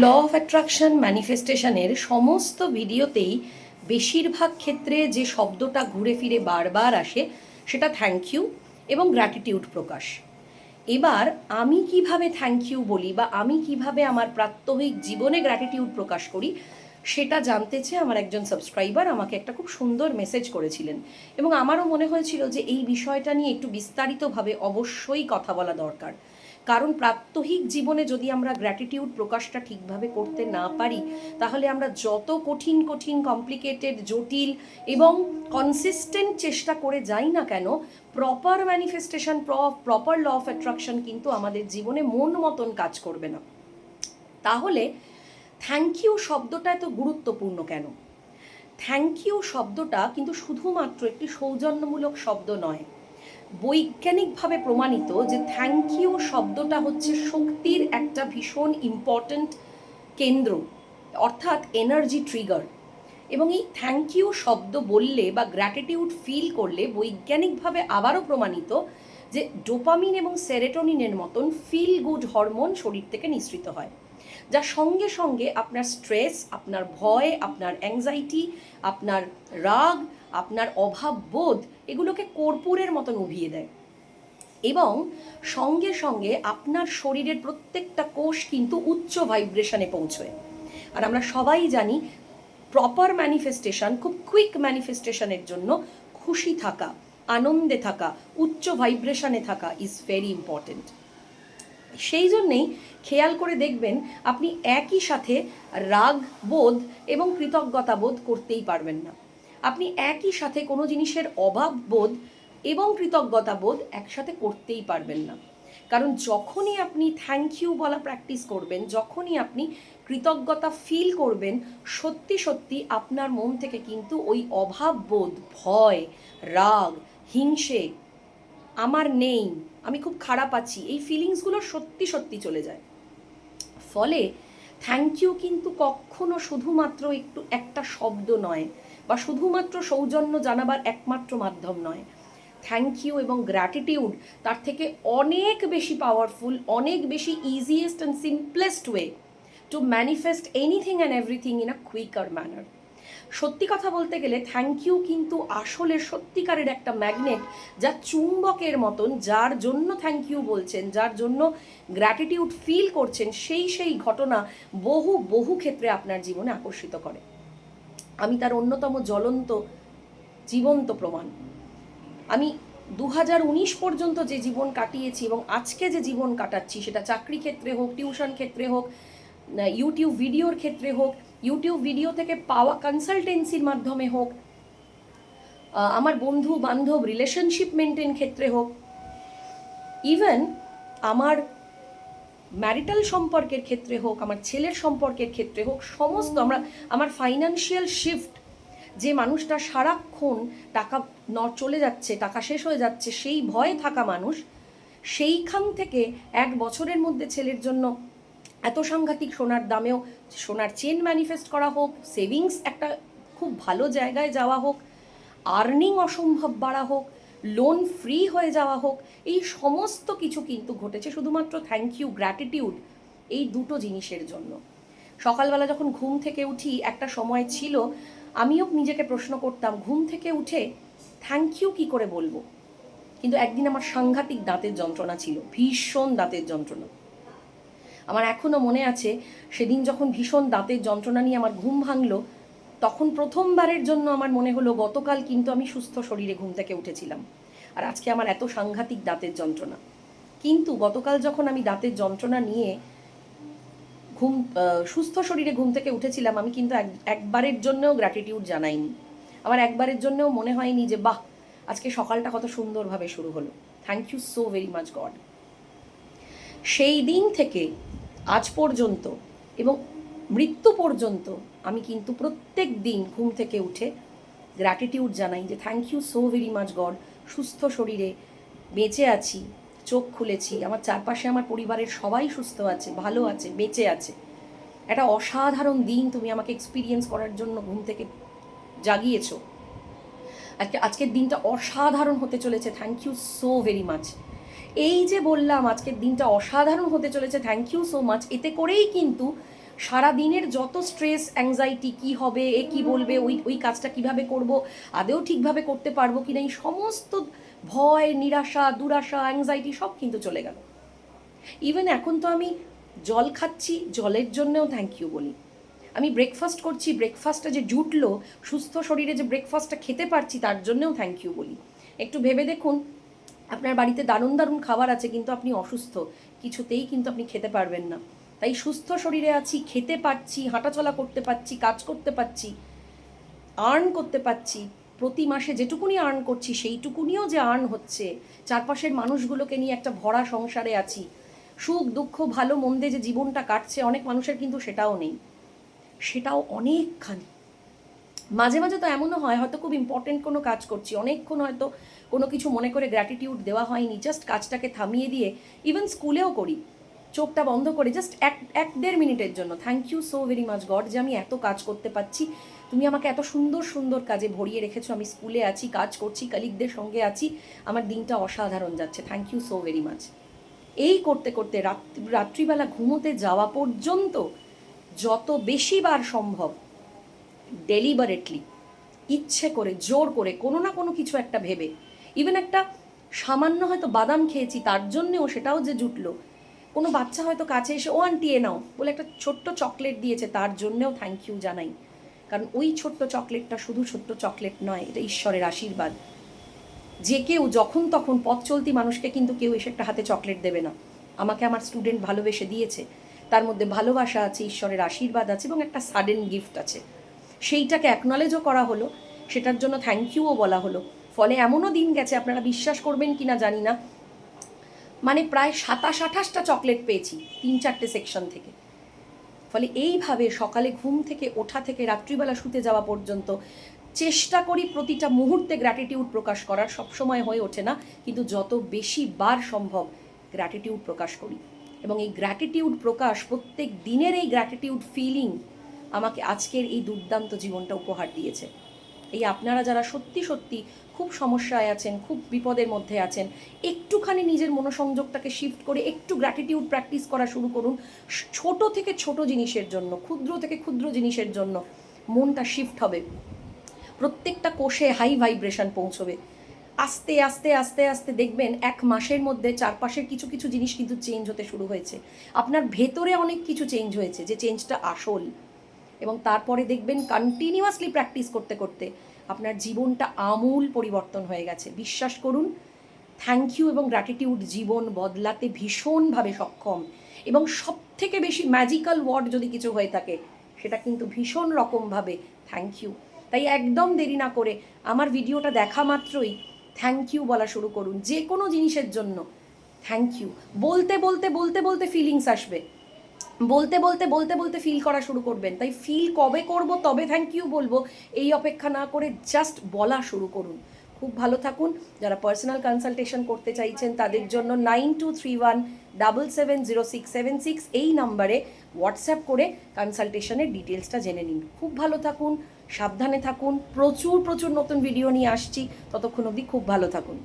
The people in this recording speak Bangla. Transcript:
ল অফ অ্যাট্রাকশন ম্যানিফেস্টেশনের সমস্ত ভিডিওতেই বেশিরভাগ ক্ষেত্রে যে শব্দটা ঘুরে ফিরে বারবার আসে সেটা থ্যাংক ইউ এবং গ্র্যাটিটিউড প্রকাশ। এবার আমি কিভাবে থ্যাংক ইউ বলি বা আমি কিভাবে আমার প্রাত্যহিক জীবনে গ্র্যাটিটিউড প্রকাশ করি সেটা জানতে চেয়ে আমার একজন সাবস্ক্রাইবার আমাকে একটা খুব সুন্দর মেসেজ করেছিলেন এবং আমারও মনে হয়েছিল যে এই বিষয়টা নিয়ে একটু বিস্তারিতভাবে অবশ্যই কথা বলা দরকার। কারণ প্রাত্যহিক জীবনে যদি আমরা গ্র্যাটিটিউড প্রকাশটা ঠিকভাবে করতে না পারি তাহলে আমরা যত কঠিন কঠিন কমপ্লিকেটেড জটিল এবং কনসিস্টেন্ট চেষ্টা করে যাই না কেন, proper manifestation proper law of attraction কিন্তু আমাদের জীবনে মন মতন কাজ করবে না। তাহলে থ্যাংক ইউ শব্দটা এত গুরুত্বপূর্ণ কেন? থ্যাংক ইউ শব্দটা কিন্তু শুধুমাত্র একটি সৌজন্যমূলক শব্দ নয়, বৈজ্ঞানিকভাবে প্রমাণিত যে থ্যাংক ইউ শব্দটা হচ্ছে শক্তির একটা ভীষণ ইম্পর্ট্যান্ট কেন্দ্র, অর্থাৎ এনার্জি ট্রিগার। এবং এই থ্যাংক ইউ শব্দ বললে বা গ্র্যাটিটিউড ফিল করলে বৈজ্ঞানিকভাবে আবারও প্রমাণিত যে ডোপামিন এবং সেরোটোনিনের মতন ফিল গুড হরমোন শরীর থেকে নিঃসৃত হয়, যা সঙ্গে সঙ্গে আপনার স্ট্রেস, আপনার ভয়, আপনার অ্যাংজাইটি, আপনার রাগ, আপনার অভাব বোধ এগুলোকে কর্পূরের মতন উভিয়ে দেয় এবং সঙ্গে সঙ্গে আপনার শরীরের প্রত্যেকটা কোষ কিন্তু উচ্চ ভাইব্রেশনে পৌঁছয়। আর আমরা সবাই জানি প্রপার ম্যানিফেস্টেশন, খুব কুইক ম্যানিফেস্টেশনের জন্য খুশি থাকা, আনন্দে থাকা, উচ্চ ভাইব্রেশনে থাকা ইজ ভেরি ইম্পর্টেন্ট। সেই জন্যেই খেয়াল করে দেখবেন আপনি একই সাথে রাগ বোধ এবং কৃতজ্ঞতা বোধ করতেই পারবেন না। আপনি একই সাথে কোনো জিনিসের অভাব বোধ এবং কৃতজ্ঞতা বোধ একসাথে করতেই পারবেন না। কারণ যখনই আপনি থ্যাংক ইউ বলা প্র্যাকটিস করবেন, যখনই আপনি কৃতজ্ঞতা ফিল করবেন, সত্যি সত্যি আপনার মন থেকে কিন্তু ওই অভাব বোধ, ভয়, রাগ, হিংসে, আমার নেই, আমি খুব খারাপ আছি, এই ফিলিংসগুলো সত্যি সত্যি চলে যায়। ফলে থ্যাংক ইউ কিন্তু কখনো শুধুমাত্র একটা শব্দ নয় বা শুধুমাত্র সৌজন্য জানাবার একমাত্র মাধ্যম নয়। থ্যাংক ইউ এবং গ্র্যাটিটিউড তার থেকে অনেক বেশি পাওয়ারফুল, অনেক বেশি easiest and simplest way to manifest anything and everything in a quicker manner. সত্যি কথা বলতে গেলে থ্যাংক ইউ কিন্তু আসলে সত্যিকারের একটা ম্যাগনেট, যা চুম্বকের মতন, যার জন্য থ্যাংক ইউ বলছেন, যার জন্য গ্র্যাটিটিউড ফিল করছেন, সেই ঘটনা বহু বহু ক্ষেত্রে আপনার জীবনে আকর্ষিত করে। আমি তার অন্যতম জ্বলন্ত জীবন্ত প্রমাণ। আমি 2019 পর্যন্ত যে জীবন কাটিয়েছি এবং আজকে যে জীবন কাটাচ্ছি, সেটা চাকরি ক্ষেত্রে হোক, টিউশন ক্ষেত্রে হোক, ইউটিউব ভিডিওর ক্ষেত্রে হোক, ইউটিউব ভিডিও থেকে পাওয়া কনসালটেন্সির মাধ্যমে হোক, আমার বন্ধু বান্ধব রিলেশনশিপ মেনটেন ক্ষেত্রে হোক, ইভেন আমার ম্যারিটাল সম্পর্কের ক্ষেত্রে হোক, আমার ছেলের সম্পর্কের ক্ষেত্রে হোক, সমস্ত আমার ফাইন্যান্সিয়াল শিফট, যে মানুষটা সারাক্ষণ টাকা চলে যাচ্ছে, টাকা শেষ হয়ে যাচ্ছে সেই ভয়ে থাকা মানুষ, সেইখান থেকে 1 বছরের মধ্যে ছেলের জন্য এত সাংঘাতিক সোনার দামেও সোনার চেন ম্যানিফেস্ট করা হোক, সেভিংস একটা খুব ভালো জায়গায় যাওয়া হোক, আর্নিং অসম্ভব বাড়া হোক, লোন ফ্রি হয়ে যাওয়া হোক, এই সমস্ত কিছু কিন্তু ঘটেছে শুধুমাত্র থ্যাংক ইউ, গ্র্যাটিটিউড এই দুটো জিনিসের জন্য। সকালবেলা যখন ঘুম থেকে উঠি, একটা সময় ছিল আমিও নিজেকে প্রশ্ন করতাম, ঘুম থেকে উঠে থ্যাংক ইউ কী করে বলবো। কিন্তু একদিন আমার সাংঘাতিক দাঁতের যন্ত্রণা ছিল, ভীষণ দাঁতের যন্ত্রণা। আমার এখনও মনে আছে সেদিন যখন ভীষণ দাঁতের যন্ত্রণা নিয়ে আমার ঘুম ভাঙলো, তখন প্রথমবারের জন্য আমার মনে হলো গতকাল কিন্তু আমি সুস্থ শরীরে ঘুম থেকে উঠেছিলাম, আর আজকে আমার এত সাংঘাতিক দাঁতের যন্ত্রণা। কিন্তু গতকাল যখন আমি দাঁতের যন্ত্রণা নিয়ে সুস্থ শরীরে ঘুম থেকে উঠেছিলাম, আমি কিন্তু একবারের জন্যও গ্র্যাটিটিউড জানাইনি। আমার একবারের জন্যও মনে হয়নি যে বাহ, আজকে সকালটা কত সুন্দরভাবে শুরু হলো, thank you so very much God. সেই দিন থেকে আজ পর্যন্ত এবং মৃত্যু পর্যন্ত আমি কিন্তু প্রত্যেক দিন ঘুম থেকে উঠে গ্র্যাটিটিউড জানাই যে thank you so very much God, সুস্থ শরীরে বেঁচে আছি, চোখ খুলেছি, আমার চারপাশে আমার পরিবারের সবাই সুস্থ আছে, ভালো আছে, বেঁচে আছে। একটা অসাধারণ দিন তুমি আমাকে এক্সপিরিয়েন্স করার জন্য ঘুম থেকে জাগিয়েছো। আজকের দিনটা অসাধারণ হতে চলেছে, thank you so very much. এই যে বললাম আজকের দিনটা অসাধারণ হতে চলেছে, থ্যাংক ইউ সো মাচ, এতে করেই কিন্তু সারা দিনের যত স্ট্রেস অ্যাংজাইটি, কি হবে, এ কি বলবে, ওই কাজটা কিভাবে করব, আদেও ঠিকভাবে করতে পারবো কি না, এই সমস্ত ভয়, নিরাশা, দুরাশা, অ্যাংজাইটি সব কিন্তু চলে গেল। ইভেন এখন তো আমি জল খাচ্ছি, জলের জন্যেও থ্যাংক ইউ বলি। আমি ব্রেকফাস্ট করছি, ব্রেকফাস্টটা যে জুটলো, সুস্থ শরীরে যে ব্রেকফাস্টটা খেতে পারছি, তার জন্যেও থ্যাংক ইউ বলি। একটু ভেবে দেখুন, আপনার বাড়িতে দারুণ দারুণ খাবার আছে, কিন্তু আপনি অসুস্থ, কিছুতেই কিন্তু আপনি খেতে পারবেন না। তাই সুস্থ শরীরে আছি, খেতে পারছি, হাঁটাচলা করতে পারছি, কাজ করতে পারছি, আর্ন করতে পারছি, প্রতি মাসে যেটুকুনি আর্ন করছি সেইটুকুনিও যে আর্ন হচ্ছে, চারপাশের মানুষগুলোকে নিয়ে একটা ভরা সংসারে আছি, সুখ দুঃখ ভালো মন্দে যে জীবনটা কাটছে, অনেক মানুষের কিন্তু সেটাও নেই, সেটাও অনেকখানি। মাঝে মাঝে তো এমনও হয়, হয়তো খুব ইম্পর্টেন্ট কোনো কাজ করছি, অনেকক্ষণ হয়তো কোনো কিছু মনে করে গ্র্যাটিটিউড দেওয়া হয়নি, জাস্ট কাজটাকে থামিয়ে দিয়ে, ইভেন স্কুলেও করি, চোখটা বন্ধ করে জাস্ট এক দেড় মিনিটের জন্য thank you so very much God, যে আমি এত কাজ করতে পারছি, তুমি আমাকে এত সুন্দর সুন্দর কাজে ভরিয়ে রেখেছো, আমি স্কুলে আছি, কাজ করছি, কালিগদের সঙ্গে আছি, আমার দিনটা অসাধারণ যাচ্ছে, thank you so very much. এই করতে করতে রাত্রিবেলা ঘুমোতে যাওয়া পর্যন্ত যত বেশি বার সম্ভব ডেলিবারেটলি, ইচ্ছে করে, জোর করে, কোনো না কোনো কিছু একটা ভেবে, ইভেন একটা সামান্য হয়তো বাদাম খেয়েছি তার জন্যেও সেটাও যে জুটলো, কোনো বাচ্চা হয়তো কাছে এসে ও আন্টি এ নাও বলে একটা ছোট্ট চকলেট দিয়েছে, তার জন্যেও থ্যাংক ইউ জানাই। কারণ ওই ছোট্ট চকলেটটা শুধু ছোট্ট চকলেট নয়, এটা ঈশ্বরের আশীর্বাদ। যে কেউ যখন তখন পথ চলতি মানুষকে কিন্তু কেউ এসে একটা হাতে চকলেট দেবে না, আমাকে আমার স্টুডেন্ট ভালোবেসে দিয়েছে, তার মধ্যে ভালোবাসা আছে, ঈশ্বরের আশীর্বাদ আছে, এবং একটা সাডেন গিফট আছে, সেইটাকে অ্যাকনলেজও করা হলো, সেটার জন্য থ্যাংক ইউও বলা হলো। ফলে এমনও দিন গেছে, আপনারা বিশ্বাস করবেন কি না জানি না, মানে প্রায় 27-28টা চকলেট পেয়েছি 3-4টে সেকশন থেকে। ফলে এইভাবে সকালে ঘুম থেকে ওঠা থেকে রাত্রিবেলা শুতে যাওয়া পর্যন্ত চেষ্টা করি প্রতিটা মুহূর্তে গ্র্যাটিটিউড প্রকাশ করার, সবসময় হয়ে ওঠে না, কিন্তু যত বেশি বার সম্ভব গ্র্যাটিটিউড প্রকাশ করি। এবং এই গ্র্যাটিটিউড প্রকাশ, প্রত্যেক দিনের এই গ্র্যাটিটিউড ফিলিং আমাকে আজকের এই দুর্দান্ত জীবনটা উপহার দিয়েছে। এই আপনারা যারা সত্যি সত্যি খুব সমস্যায় আছেন, খুব বিপদের মধ্যে আছেন, একটুখানি নিজের মনোসংযোগটাকে শিফট করে একটু গ্র্যাটিটিউড প্র্যাকটিস করা শুরু করুন, ছোট থেকে ছোট জিনিসের জন্য, ক্ষুদ্র থেকে ক্ষুদ্র জিনিসের জন্য মনটা শিফট হবে, প্রত্যেকটা কোষে হাই ভাইব্রেশন পৌঁছবে, আস্তে আস্তে আস্তে আস্তে দেখবেন 1 মাসের মধ্যে চারপাশের কিছু কিছু জিনিস কিন্তু চেঞ্জ হতে শুরু হয়েছে, আপনার ভেতরে অনেক কিছু চেঞ্জ হয়েছে, যে চেঞ্জটা আসল। এবং তারপরে দেখবেন কন্টিনিউয়াসলি প্র্যাকটিস করতে করতে আপনার জীবনটা আমূল পরিবর্তন হয়ে গেছে। বিশ্বাস করুন, থ্যাংক ইউ এবং গ্র্যাটিটিউড জীবন বদলাতে ভীষণভাবে সক্ষম, এবং সব থেকে বেশি ম্যাজিক্যাল ওয়ার্ড যদি কিছু হয়ে থাকে, সেটা কিন্তু ভীষণ রকমভাবে থ্যাংক ইউ। তাই একদম দেরি না করে আমার ভিডিওটা দেখা মাত্রই থ্যাংক ইউ বলা শুরু করুন, যে কোনো জিনিসের জন্য থ্যাংক ইউ বলতে বলতে বলতে বলতে ফিলিংস আসবে, বলতে বলতে বলতে বলতে ফিল করা শুরু করবেন। তাই ফিল কবে করব তবে থ্যাংক ইউ বলবো, এই অপেক্ষা না করে জাস্ট বলা শুরু করুন। খুব ভালো থাকুন। যারা পার্সোনাল কনসালটেশন করতে চাইছেন তাদের জন্য 9231770676 এই নাম্বারে হোয়াটসঅ্যাপ করে কনসালটেশনের ডিটেলসটা জেনে নিন। খুব ভালো থাকুন, সাবধানে থাকুন, প্রচুর প্রচুর নতুন ভিডিও নিয়ে আসছি, ততক্ষণ অবধি খুব ভালো থাকুন।